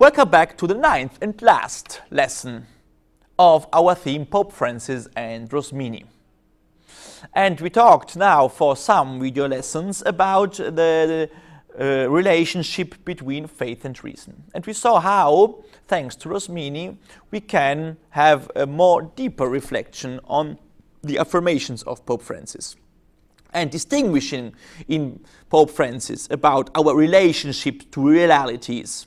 Welcome back to the 9th and last lesson of our theme, Pope Francis and Rosmini. And we talked now for some video lessons about the relationship between faith and reason. And we saw how, thanks to Rosmini, we can have a more deeper reflection on the affirmations of Pope Francis. And distinguishing in Pope Francis about our relationship to realities.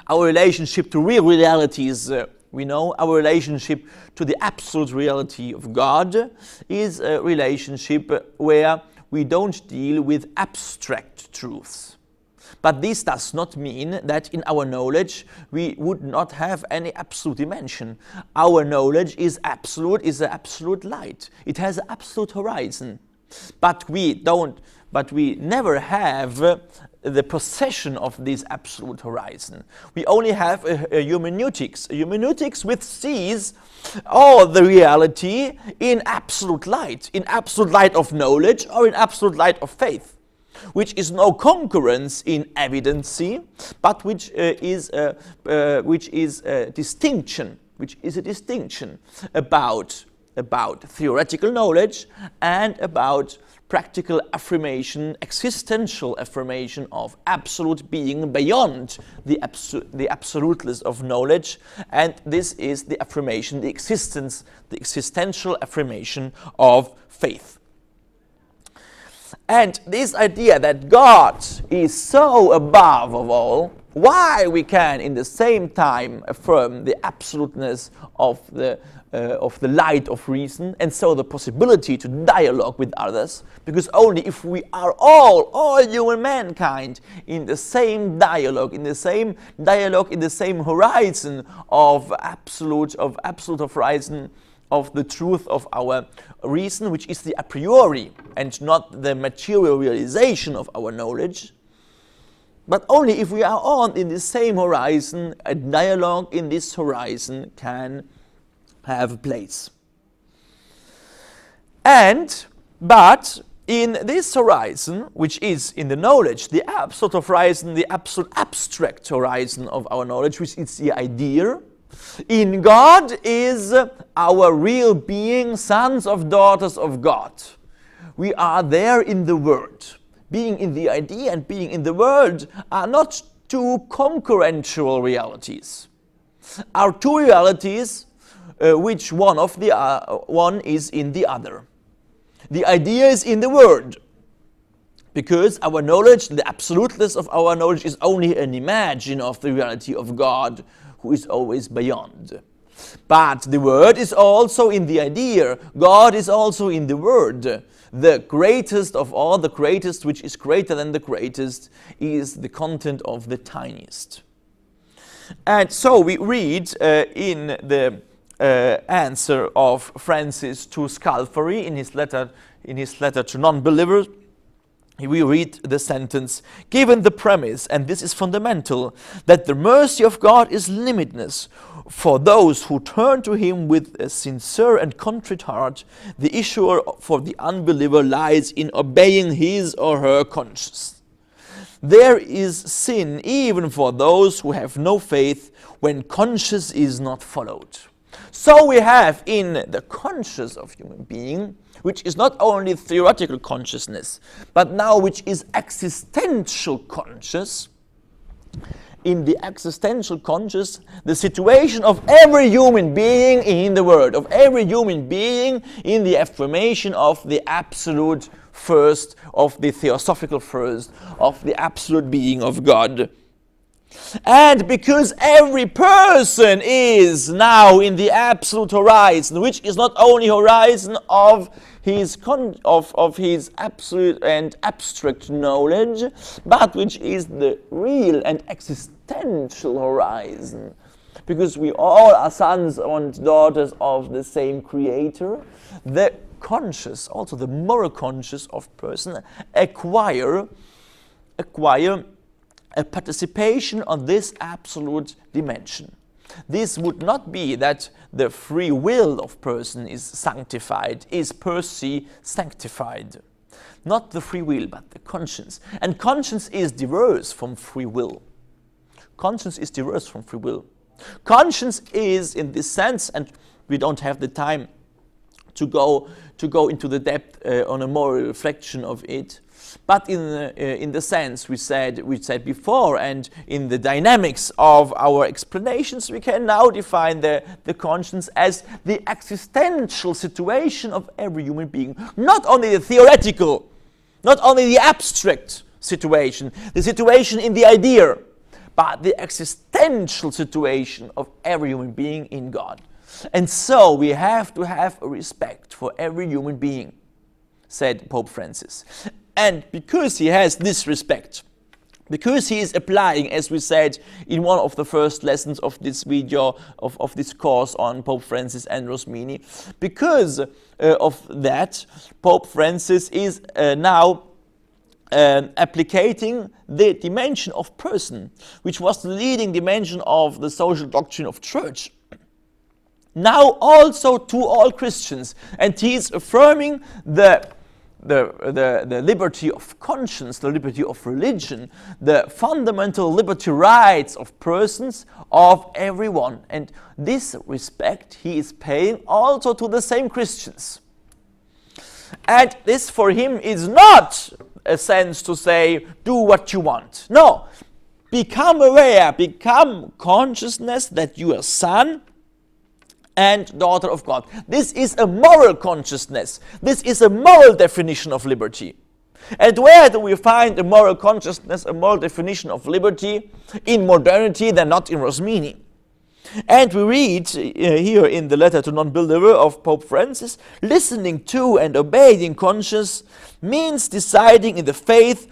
Our relationship to real realities, we know our relationship to the absolute reality of God is a relationship where we don't deal with abstract truths. But this does not mean that in our knowledge we would not have any absolute dimension. Our knowledge is absolute, is an absolute light. It has an absolute horizon. But we never have the possession of this absolute horizon. We only have a hermeneutics which sees all the reality in absolute light of knowledge or in absolute light of faith, which is no concurrence in evidency, but which is a distinction about theoretical knowledge and about practical affirmation, existential affirmation of absolute being beyond the absoluteness of knowledge, and this is the affirmation, the existential affirmation of faith. And this idea that God is so above of all, why we can in the same time affirm the absoluteness of the light of reason, and so the possibility to dialogue with others, because only if we are all human mankind in the same dialogue, in the same horizon of absolute horizon of the truth of our reason, which is the a priori and not the material realization of our knowledge. But only if we are all in the same horizon, a dialogue in this horizon can have a place. But in this horizon, which is in the knowledge, the absolute horizon, the absolute abstract horizon of our knowledge, which is the idea, in God is our real being, sons of daughters of God. We are there in the Word. Being in the idea and being in the Word are not two concurrential realities. Are two realities which one is in the other. The idea is in the Word, because our knowledge, the absoluteness of our knowledge, is only an imagine of the reality of God, who is always beyond. But the Word is also in the idea. God is also in the Word. The greatest of all, the greatest which is greater than the greatest, is the content of the tiniest. And so we read in the answer of Francis to Scalfari in his letter to non-believers, we read the sentence, given the premise, and this is fundamental, that the mercy of God is limitless for those who turn to Him with a sincere and contrite heart, the issue for the unbeliever lies in obeying his or her conscience. There is sin even for those who have no faith when conscience is not followed. So we have in the conscience of human being, which is not only theoretical consciousness, but now which is existential conscious. In the existential conscious, the situation of every human being in the world, of every human being in the affirmation of the absolute first, of the theosophical first, of the absolute being of God. And because every person is now in the absolute horizon, which is not only horizon of his absolute and abstract knowledge, but which is the real and existential horizon. Because we all are sons and daughters of the same Creator, the conscious, also the moral conscious of person, acquire a participation on this absolute dimension. This would not be that the free will of person is sanctified, is per se sanctified. Not the free will, but the conscience. And conscience is diverse from free will. conscience is diverse from free will. Conscience is, in this sense, and we don't have the time to go into the depth on a moral reflection of it, but in the sense we said before, and in the dynamics of our explanations, we can now define the conscience as the existential situation of every human being, not only the theoretical, not only the abstract situation, the situation in the idea, but the existential situation of every human being in God. And so we have to have a respect for every human being, said Pope Francis. And because he has this respect, because he is applying, as we said in one of the first lessons of this video, of this course on Pope Francis and Rosmini, because of that, Pope Francis is now applicating the dimension of person, which was the leading dimension of the social doctrine of church, now also to all Christians. And he is affirming the liberty of conscience, the liberty of religion, the fundamental liberty rights of persons, of everyone. And this respect he is paying also to the same Christians. And this for him is not a sense to say, do what you want. No, become aware, become consciousness that you are son and daughter of God. This is a moral consciousness. This is a moral definition of liberty. And where do we find a moral consciousness, a moral definition of liberty? In modernity, than not in Rosmini. And we read here in the letter to non-believer of Pope Francis, listening to and obeying conscience means deciding in the face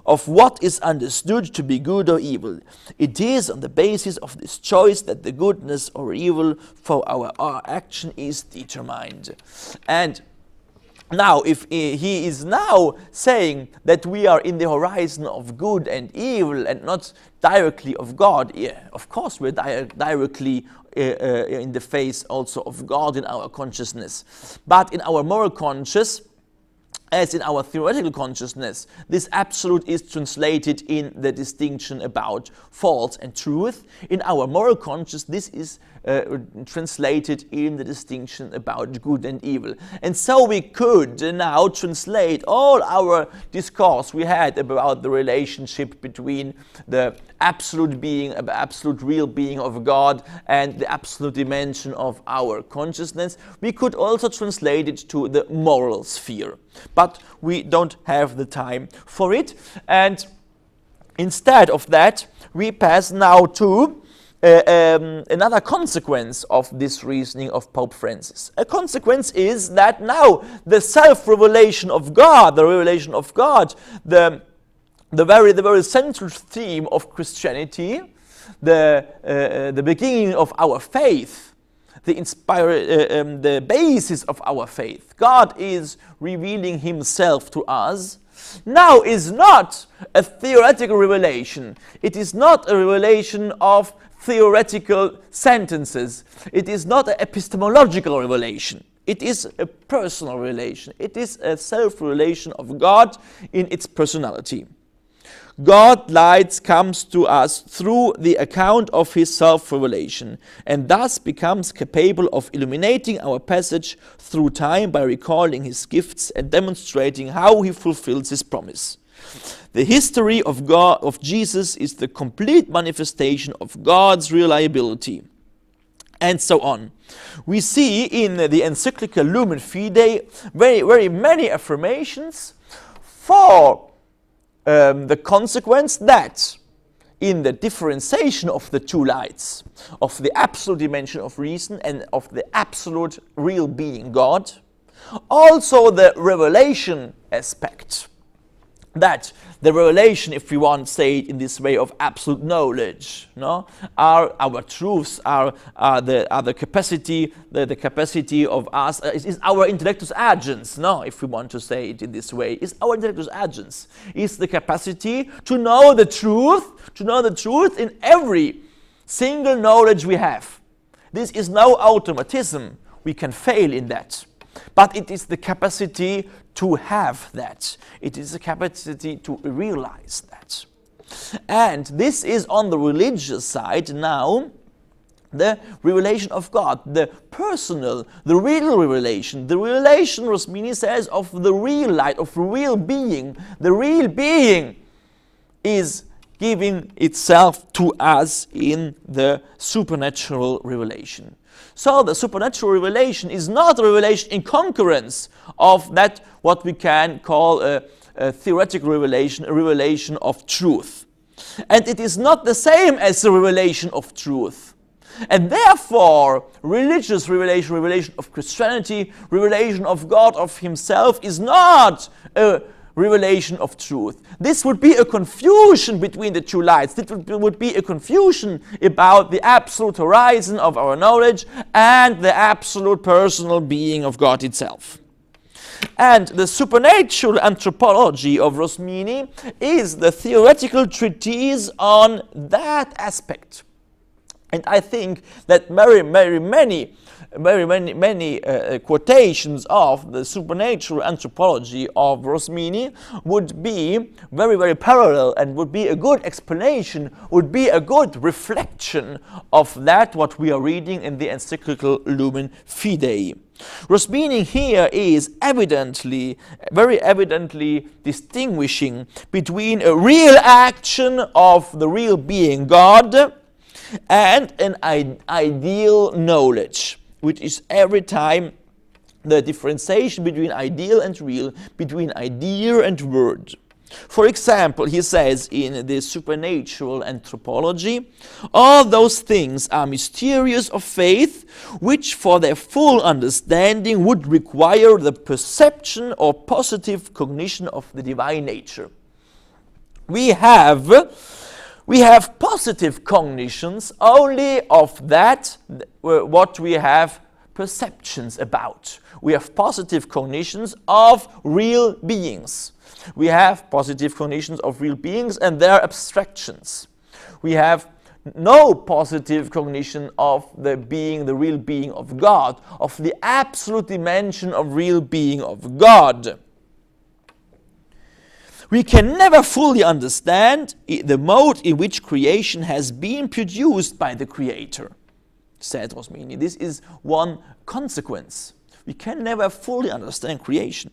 of what is understood to be good or evil. It is on the basis of this choice that the goodness or evil for our action is determined. And now, if he is now saying that we are in the horizon of good and evil and not directly of God, yeah, of course we're directly in the face also of God in our consciousness. But in our moral conscious, as in our theoretical consciousness, this absolute is translated in the distinction about false and truth. In our moral conscious, this is translated in the distinction about good and evil. And so we could now translate all our discourse we had about the relationship between the absolute being, absolute real being of God and the absolute dimension of our consciousness. We could also translate it to the moral sphere. But we don't have the time for it. And instead of that, we pass now to another consequence of this reasoning of Pope Francis. A consequence is that now the self-revelation of God, the revelation of God, the very central theme of Christianity, the beginning of our faith, the basis of our faith, God is revealing himself to us, now is not a theoretical revelation. It is not a revelation of theoretical sentences. It is not an epistemological revelation. It is a personal relation. It is a self-relation of God in its personality. God light comes to us through the account of his self-revelation, and thus becomes capable of illuminating our passage through time by recalling his gifts and demonstrating how he fulfills his promise. The history of God, of Jesus, is the complete manifestation of God's reliability. And so on. We see in the encyclical Lumen Fidei very many affirmations for the consequence that in the differentiation of the two lights, of the absolute dimension of reason and of the absolute real being God, also the revelation aspect, that the revelation, if we want to say it in this way, of absolute knowledge, no, are our truths, are the capacity, the capacity of us, is our intellectus agens, no, if we want to say it in this way, is our intellectus agens, is the capacity to know the truth in every single knowledge we have. This is no automatism, we can fail in that. But it is the capacity to have that. It is the capacity to realize that. And this is on the religious side now, the revelation of God, the personal, the real revelation, the revelation, Rosmini says, of the real light, of real being. The real being is giving itself to us in the supernatural revelation. So the supernatural revelation is not a revelation in concurrence of that what we can call a theoretical revelation, a revelation of truth. And it is not the same as the revelation of truth. And therefore, religious revelation, revelation of Christianity, revelation of God, of Himself, is not a revelation of truth. This would be a confusion between the two lights. It would be a confusion about the absolute horizon of our knowledge and the absolute personal being of God itself. And the supernatural anthropology of Rosmini is the theoretical treatise on that aspect. And I think that very many quotations of the supernatural anthropology of Rosmini would be very parallel and would be a good explanation, would be a good reflection of that what we are reading in the encyclical Lumen Fidei. Rosmini here is very evidently distinguishing between a real action of the real being God and an ideal knowledge, which is every time the differentiation between ideal and real, between idea and word. For example, he says in the supernatural anthropology, all those things are mysterious of faith, which for their full understanding would require the perception or positive cognition of the divine nature. We have positive cognitions only of that what we have perceptions about. We have positive cognitions of real beings. We have positive cognitions of real beings and their abstractions. We have no positive cognition of the being, the real being of God, of the absolute dimension of real being of God. We can never fully understand the mode in which creation has been produced by the Creator, said Rosmini. This is one consequence. We can never fully understand creation.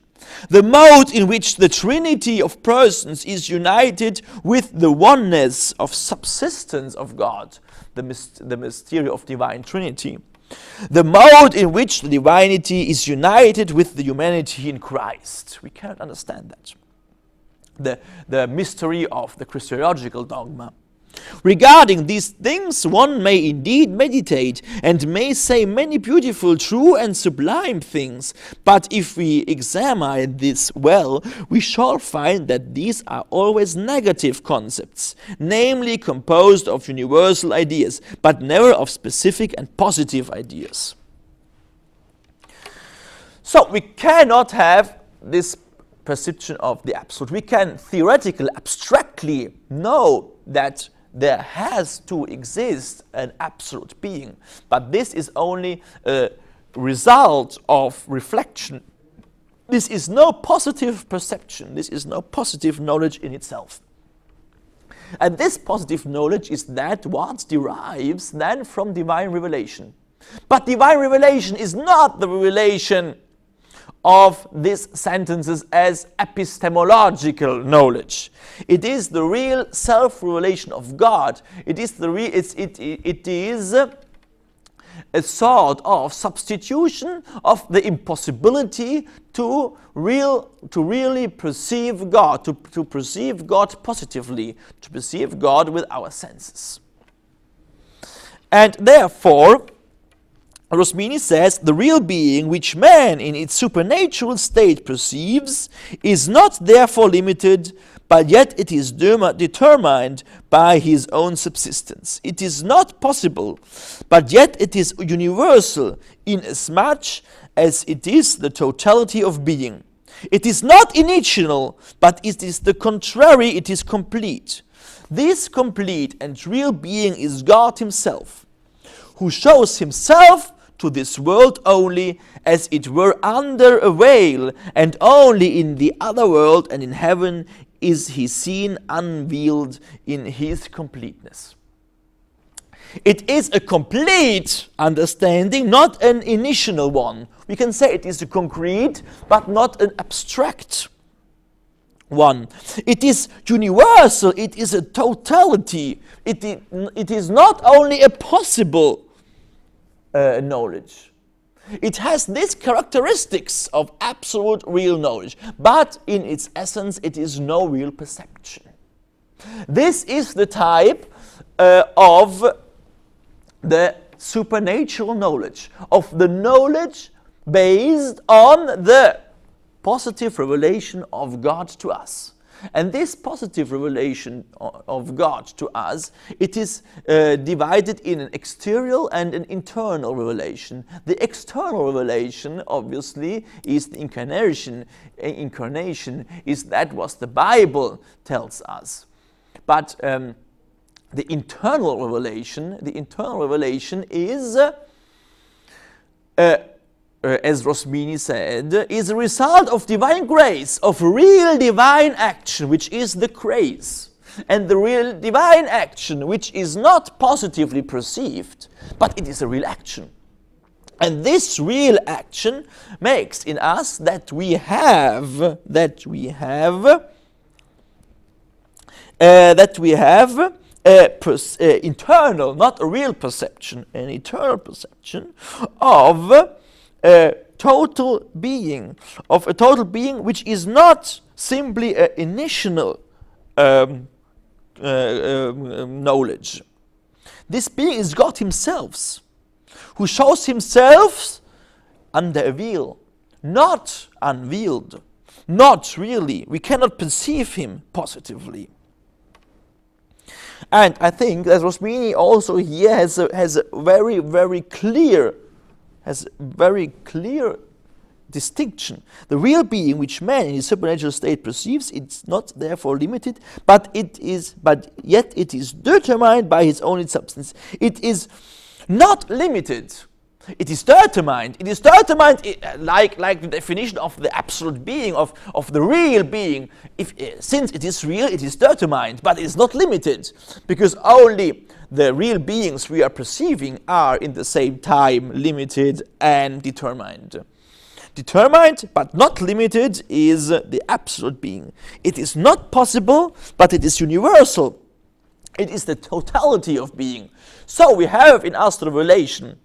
The mode in which the Trinity of persons is united with the oneness of subsistence of God, the mystery of divine Trinity. The mode in which the divinity is united with the humanity in Christ. We cannot understand that. The mystery of the Christological dogma. Regarding these things, one may indeed meditate and may say many beautiful, true and sublime things, but if we examine this well, we shall find that these are always negative concepts, namely composed of universal ideas, but never of specific and positive ideas. So we cannot have this perception of the absolute. We can theoretically, abstractly know that there has to exist an absolute being, but this is only a result of reflection. This is no positive perception. This is no positive knowledge in itself. And this positive knowledge is that what derives then from divine revelation. But divine revelation is not the revelation of these sentences as epistemological knowledge. It is the real self-revelation of God. It is a sort of substitution of the impossibility to really perceive God, to perceive God positively, to perceive God with our senses. And therefore, Rosmini says, the real being which man in its supernatural state perceives is not therefore limited, but yet it is determined by his own subsistence. It is not possible, but yet it is universal inasmuch as it is the totality of being. It is not initial, but it is the contrary, it is complete. This complete and real being is God Himself, who shows Himself to this world only as it were under a veil, and only in the other world and in heaven is he seen unveiled in his completeness. It is a complete understanding, not an initial one. We can say it is a concrete, but not an abstract one. It is universal, it is a totality. It is not only a possible knowledge. It has these characteristics of absolute real knowledge, but in its essence it is no real perception. This is the type of the supernatural knowledge, of the knowledge based on the positive revelation of God to us. And this positive revelation of God to us, it is divided in an exterior and an internal revelation. The external revelation, obviously, is the incarnation. Incarnation is that what the Bible tells us. But the internal revelation is, as Rosmini said, is a result of divine grace, of real divine action, which is the grace. And the real divine action, which is not positively perceived, but it is a real action. And this real action makes in us that we have internal, not a real perception, an eternal perception of a total being, which is not simply an initial knowledge. This being is God himself, who shows himself under a veil, not unveiled, not really. We cannot perceive him positively. And I think that Rosmini also here has a very clear distinction. The real being which man in his supernatural state perceives, it's not therefore limited, but yet it is determined by his own substance. It is not limited. It is determined. It is determined like the definition of the absolute being, of the real being. Since it is real, it is determined, but it is not limited, because only the real beings we are perceiving are in the same time limited and determined. Determined but not limited is the absolute being. It is not possible, but it is universal. It is the totality of being. So we have in us the relation,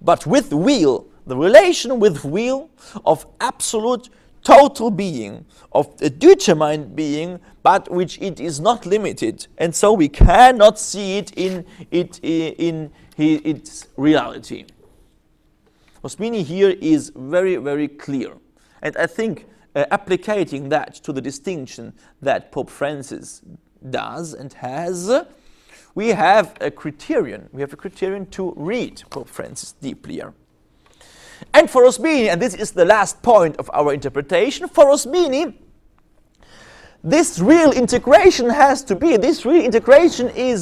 but with will, the relation with will of absolute total being, of a determined being, but which it is not limited, and so we cannot see it in its reality. Rosmini here is very clear, and I think applying that to the distinction that Pope Francis does and has, we have a criterion. We have a criterion to read Pope Francis deeply here. And for Rosmini, and this is the last point of our interpretation, for Rosmini, this real integration is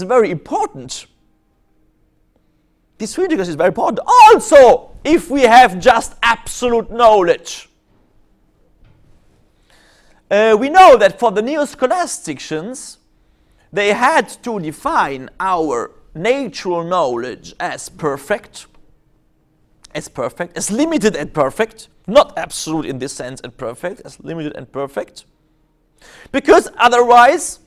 very important. This real integration is very important. Also, if we have just absolute knowledge. We know that for the neo-scholastics, they had to define our natural knowledge as perfect, as limited and perfect, not absolute in this sense and perfect, as limited and perfect. Because otherwise,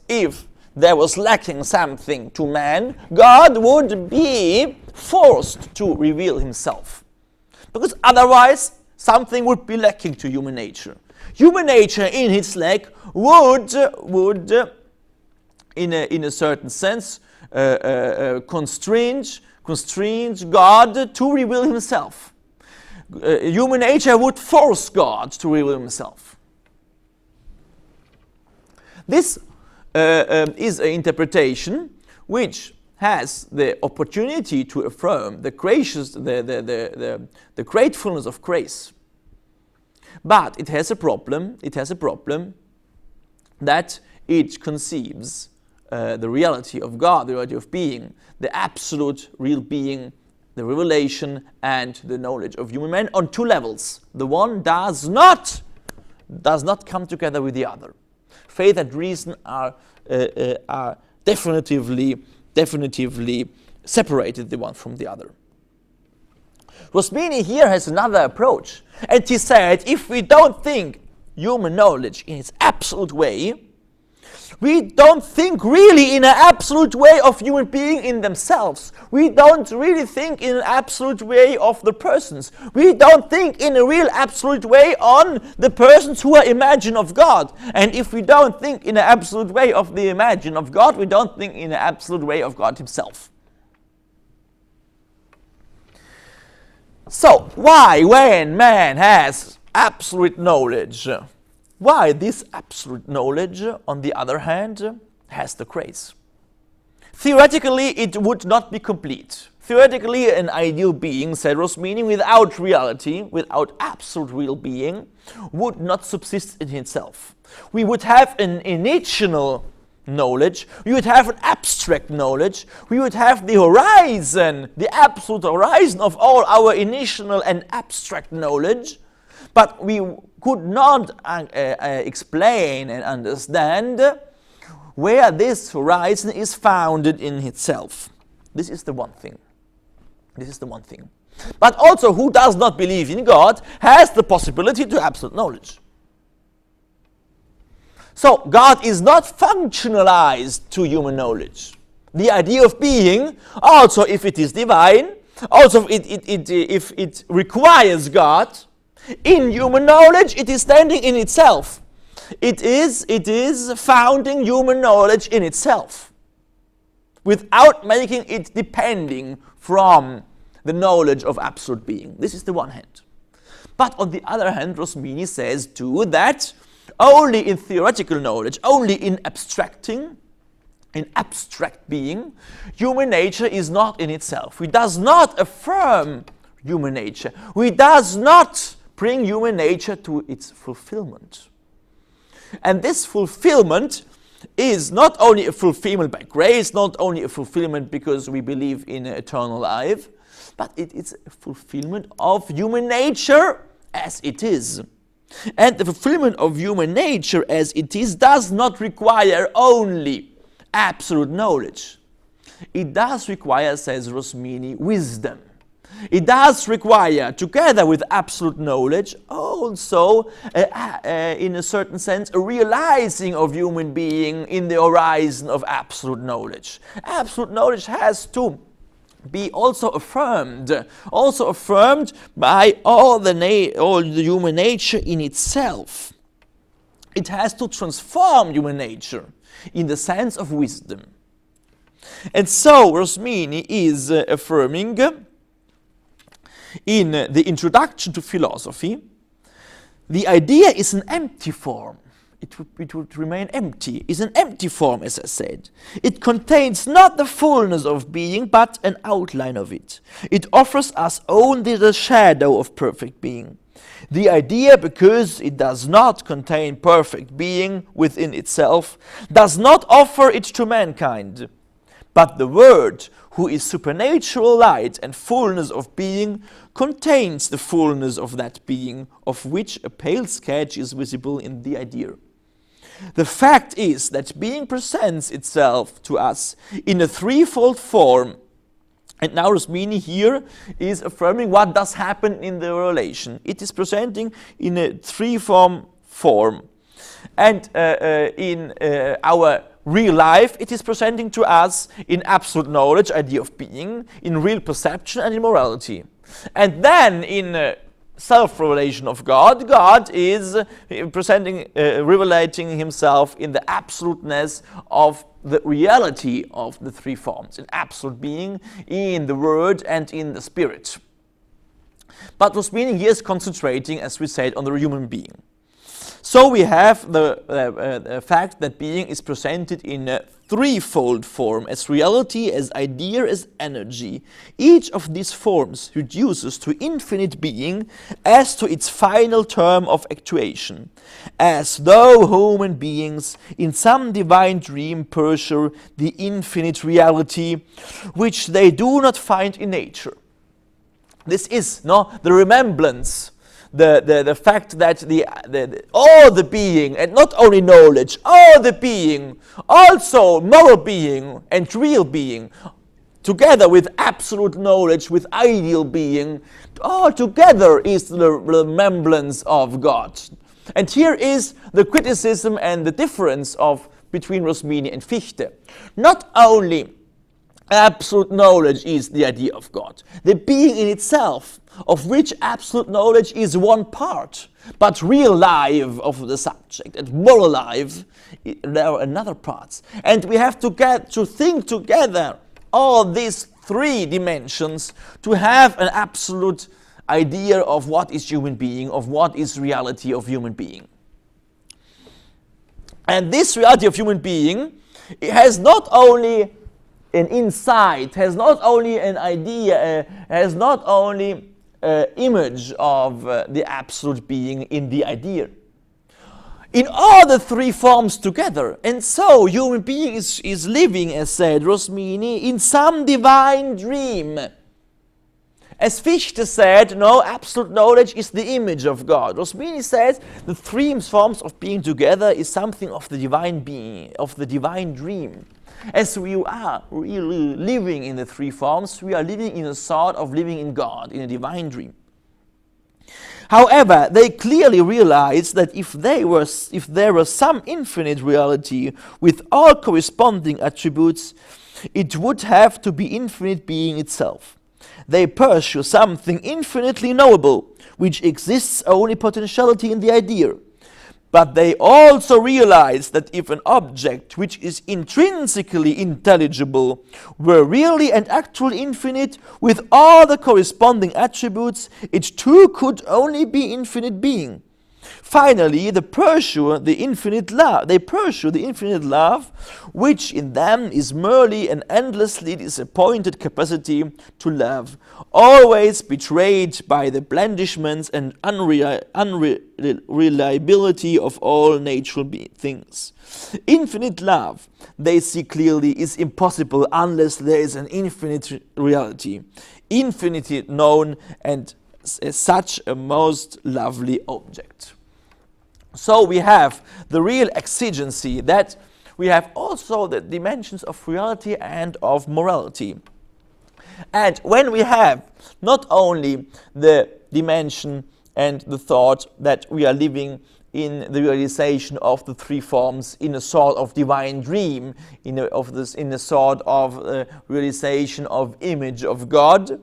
if there was lacking something to man, God would be forced to reveal himself. Because otherwise, something would be lacking to human nature. Human nature in its lack would in a certain sense, constrains God to reveal himself. Human nature would force God to reveal himself. This is an interpretation which has the opportunity to affirm the gratefulness of grace. But it has a problem. It has a problem that it conceives the reality of God, the reality of being, the absolute real being, the revelation and the knowledge of human man on two levels. The one does not does not come together with the other. Faith and reason are definitively separated, the one from the other. Rosmini here has another approach, and he said, if we don't think human knowledge in its absolute way, we don't think really in an absolute way of human being in themselves. We don't really think in an absolute way of the persons. We don't think in a real absolute way on the persons who are imagined of God. And if we don't think in an absolute way of the imagined of God, we don't think in an absolute way of God himself. So, why, when man has absolute knowledge, why this absolute knowledge, on the other hand, has the grace? Theoretically, it would not be complete. Theoretically, an ideal being, said Rosmini, without reality, without absolute real being, would not subsist in itself. We would have an initial knowledge, we would have an abstract knowledge, we would have the horizon, the absolute horizon of all our initial and abstract knowledge, but we could not explain and understand where this horizon is founded in itself. This is the one thing. This is the one thing. But also, who does not believe in God has the possibility to absolute knowledge. So, God is not functionalized to human knowledge. The idea of being, also if it is divine, also if it requires God, in human knowledge, it is standing in itself. It is founding human knowledge in itself, without making it depending from the knowledge of absolute being. This is the one hand. But on the other hand, Rosmini says too that only in theoretical knowledge, only in abstracting, in abstract being, human nature is not in itself. We does not affirm human nature. We does not bring human nature to its fulfillment. And this fulfillment is not only a fulfillment by grace, not only a fulfillment because we believe in eternal life, but it is a fulfillment of human nature as it is. And the fulfillment of human nature as it is does not require only absolute knowledge. It does require, says Rosmini, wisdom. It does require, together with absolute knowledge, also, in a certain sense, a realizing of human being in the horizon of absolute knowledge. Absolute knowledge has to be also affirmed by all the human nature in itself. It has to transform human nature in the sense of wisdom. And so Rosmini is affirming in the introduction to philosophy, the idea is an empty form. It would remain empty, is an empty form, as I said. It contains not the fullness of being, but an outline of it. It offers us only the shadow of perfect being. The idea, because it does not contain perfect being within itself, does not offer it to mankind. But the Word, who is supernatural light and fullness of being, contains the fullness of that being, of which a pale sketch is visible in the idea. The fact is that being presents itself to us in a threefold form. And now Rosmini here is affirming what does happen in the relation. It is presenting in a threefold form. And in our real life, it is presenting to us in absolute knowledge, idea of being, in real perception and in morality. And then in self-revelation of God, God is presenting, revelating himself in the absoluteness of the reality of the three forms, in absolute being, in the Word and in the Spirit. But Rosmini here is concentrating, as we said, on the human being. So we have the fact that being is presented in a threefold form, as reality, as idea, as energy. Each of these forms reduces to infinite being as to its final term of actuation, as though human beings in some divine dream pursue the infinite reality which they do not find in nature. This is the remembrance the fact that all the being, and not only knowledge, all the being, also moral being and real being, together with absolute knowledge, with ideal being, all together is the remembrance of God. And here is the criticism and the difference between Rosmini and Fichte. Not only absolute knowledge is the idea of God, the being in itself, of which absolute knowledge is one part, but real life of the subject and moral life, there are another parts. And we have to get to think together all these three dimensions to have an absolute idea of what is human being, of what is reality of human being. And this reality of human being, it has not only an insight, has not only an idea, has not only an image of the absolute being in the idea. In all the three forms together. And so human being is living, as said Rosmini, in some divine dream. As Fichte said, no, absolute knowledge is the image of God. Rosmini says the three forms of being together is something of the divine being, of the divine dream. As we are really living in the three forms, we are living in a sort of living in God, in a divine dream. However, they clearly realized that if there was some infinite reality with all corresponding attributes, it would have to be infinite being itself. They pursue something infinitely knowable, which exists only potentiality in the idea. But they also realize that if an object which is intrinsically intelligible were really and actually infinite with all the corresponding attributes, it too could only be infinite being. Finally, they pursue the infinite love, which in them is merely an endlessly disappointed capacity to love, always betrayed by the blandishments and unreliability of all natural things. Infinite love, they see clearly, is impossible unless there is an infinite reality, infinity known, and such a most lovely object. So we have the real exigency, that we have also the dimensions of reality and of morality. And when we have not only the dimension and the thought that we are living in the realization of the three forms in a sort of divine dream, in a sort of realization of image of God,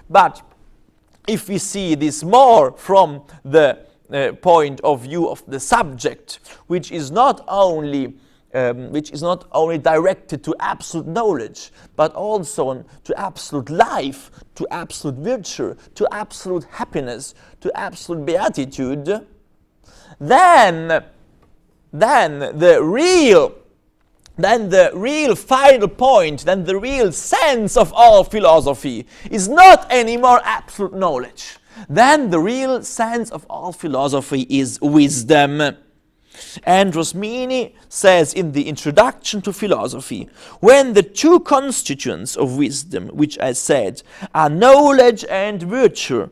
but if we see this more from the point of view of the subject, which is not only directed to absolute knowledge, but also to absolute life, to absolute virtue, to absolute happiness, to absolute beatitude, then the real final point, then the real sense of all philosophy is not anymore absolute knowledge. Then the real sense of all philosophy is wisdom. And Rosmini says in the introduction to philosophy, when the two constituents of wisdom, which I said, are knowledge and virtue,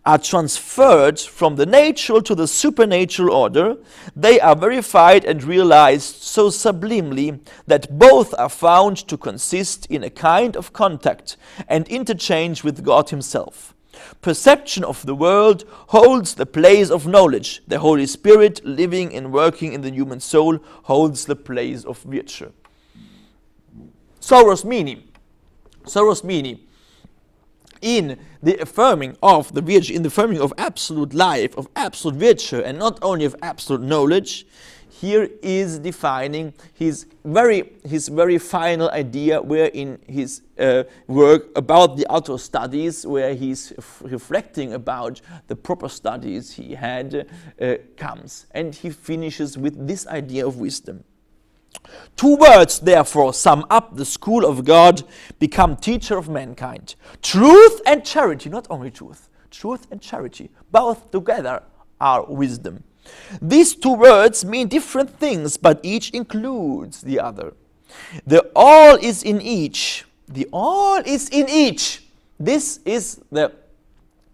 are transferred from the natural to the supernatural order, they are verified and realized so sublimely that both are found to consist in a kind of contact and interchange with God Himself. Perception of the world holds the place of knowledge. The Holy Spirit, living and working in the human soul, holds the place of virtue. So Rosmini, in the affirming of the virtue, in the affirming of absolute life, of absolute virtue, and not only of absolute knowledge, here is defining his very final idea, where in his work about the outer studies, where he's reflecting about the proper studies he had, comes. And he finishes with this idea of wisdom. Two words, therefore, sum up the school of God, become teacher of mankind. Truth and charity, not only truth and charity, both together are wisdom. These two words mean different things, but each includes the other. The all is in each. The all is in each. This is the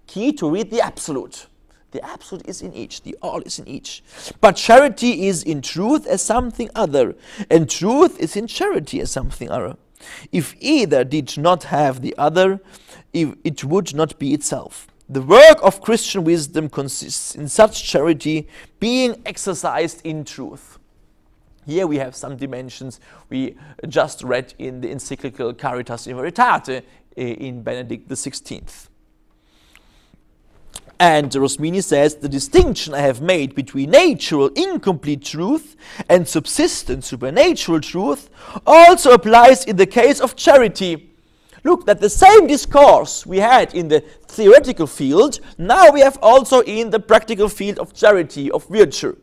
key to read the absolute. The absolute is in each, the all is in each. But charity is in truth as something other, and truth is in charity as something other. If either did not have the other, it would not be itself. The work of Christian wisdom consists in such charity being exercised in truth. Here we have some dimensions we just read in the encyclical Caritas in Veritate in Benedict XVI. And Rosmini says, the distinction I have made between natural incomplete truth and subsistent supernatural truth also applies in the case of charity. Look, that the same discourse we had in the theoretical field, now we have also in the practical field of charity, of virtue.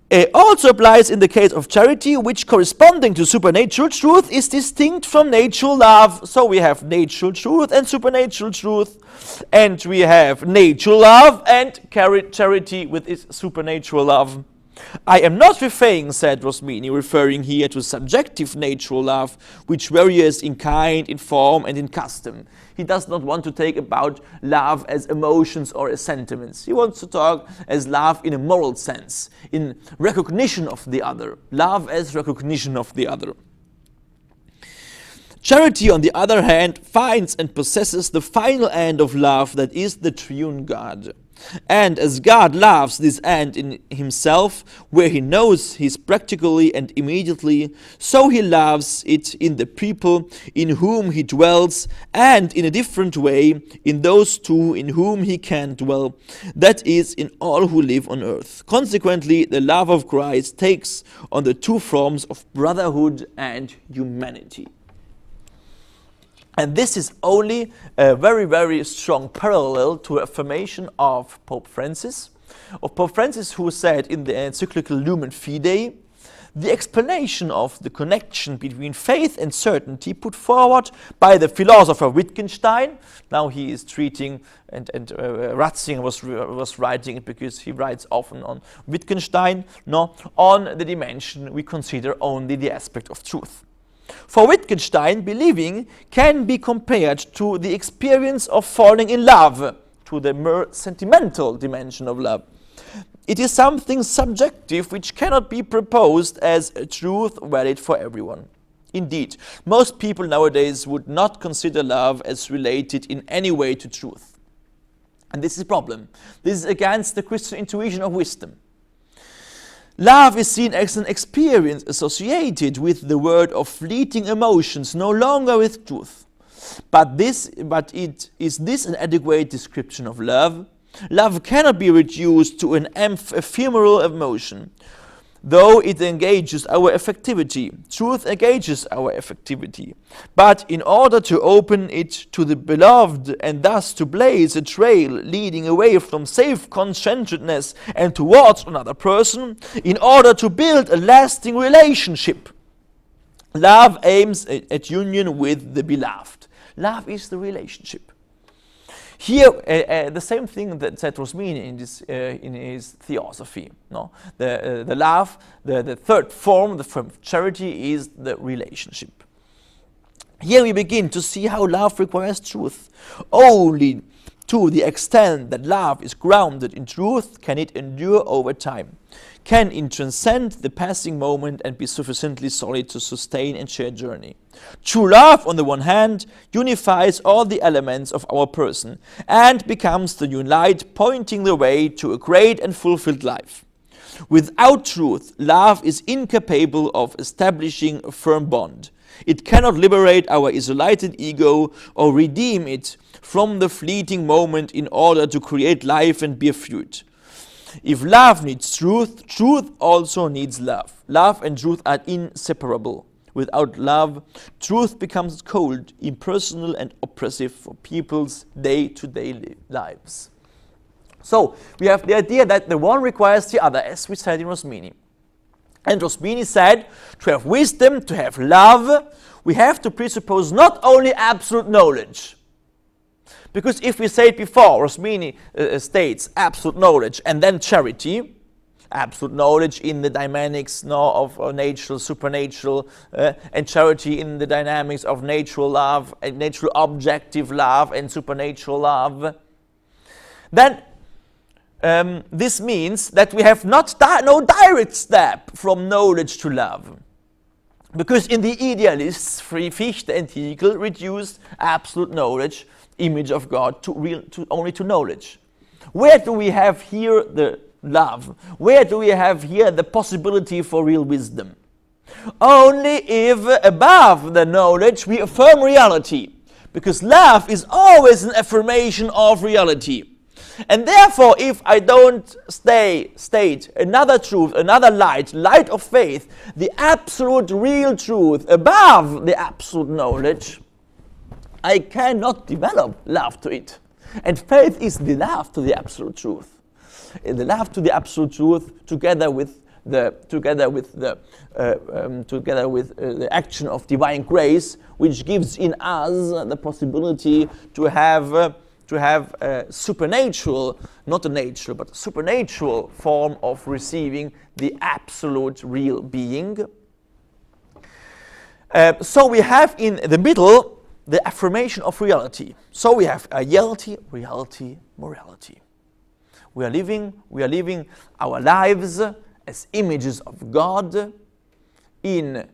It also applies in the case of charity, which corresponding to supernatural truth is distinct from natural love. So we have natural truth and supernatural truth, and we have natural love and charity with its supernatural love. I am not referring, said Rosmini, referring here to subjective natural love, which varies in kind, in form, and in custom. He does not want to take about love as emotions or as sentiments. He wants to talk as love in a moral sense, in recognition of the other. Love as recognition of the other. Charity, on the other hand, finds and possesses the final end of love, that is the triune God. And as God loves this end in himself, where he knows his practically and immediately, so he loves it in the people in whom he dwells, and in a different way in those too in whom he can dwell, that is, in all who live on earth. Consequently, the love of Christ takes on the two forms of brotherhood and humanity. And this is only a very, very strong parallel to affirmation of Pope Francis. Who said in the encyclical Lumen Fidei, the explanation of the connection between faith and certainty put forward by the philosopher Wittgenstein. Now he is treating, and Ratzinger was writing it because he writes often on Wittgenstein, on the dimension we consider only the aspect of truth. For Wittgenstein, believing can be compared to the experience of falling in love, to the mere sentimental dimension of love. It is something subjective which cannot be proposed as a truth valid for everyone. Indeed, most people nowadays would not consider love as related in any way to truth. And this is a problem. This is against the Christian intuition of wisdom. Love is seen as an experience associated with the world of fleeting emotions, no longer with truth. But is this an adequate description of love? Love cannot be reduced to an ephemeral emotion, though it engages our affectivity. Truth engages our affectivity. But in order to open it to the beloved and thus to blaze a trail leading away from self-concentredness and towards another person, in order to build a lasting relationship, love aims at union with the beloved. Love is the relationship. Here, the same thing that said Rosmini in his theosophy. The love, the third form, the form of charity, is the relationship. Here we begin to see how love requires truth. Only to the extent that love is grounded in truth can it endure over time, can it transcend the passing moment and be sufficiently solid to sustain and share journey. True love, on the one hand, unifies all the elements of our person and becomes the new light pointing the way to a great and fulfilled life. Without truth, love is incapable of establishing a firm bond. It cannot liberate our isolated ego or redeem it from the fleeting moment in order to create life and bear fruit. If love needs truth, truth also needs love. Love and truth are inseparable. Without love, truth becomes cold, impersonal, and oppressive for people's day-to-day lives. So, we have the idea that the one requires the other, as we said in Rosmini. And Rosmini said, to have wisdom, to have love, we have to presuppose not only absolute knowledge. Because if we say it before, Rosmini states absolute knowledge and then charity, absolute knowledge in the dynamics of natural, supernatural, and charity in the dynamics of natural love, and natural objective love and supernatural love. then this means that we have no direct step from knowledge to love. Because in the idealists, Fichte and Hegel reduced absolute knowledge, image of God, only to knowledge. Where do we have here the love? Where do we have here the possibility for real wisdom? Only if above the knowledge we affirm reality. Because love is always an affirmation of reality. And therefore, if I don't state another truth, another light of faith, the absolute real truth above the absolute knowledge, I cannot develop love to it. And faith is the love to the absolute truth. The love to the absolute truth, together with the action of divine grace, which gives in us the possibility to have a supernatural, not a natural, but a supernatural form of receiving the absolute real being. So we have in the middle the affirmation of reality. So we have ideality, reality, morality. We are living our lives as images of God in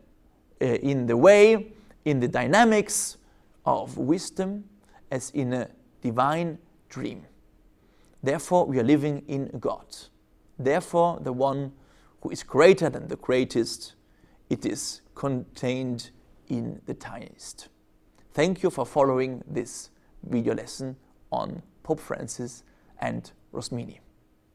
the way, in the dynamics of wisdom, as in a divine dream. Therefore, we are living in God. Therefore, the one who is greater than the greatest, it is contained in the tiniest. Thank you for following this video lesson on Pope Francis and Rosmini.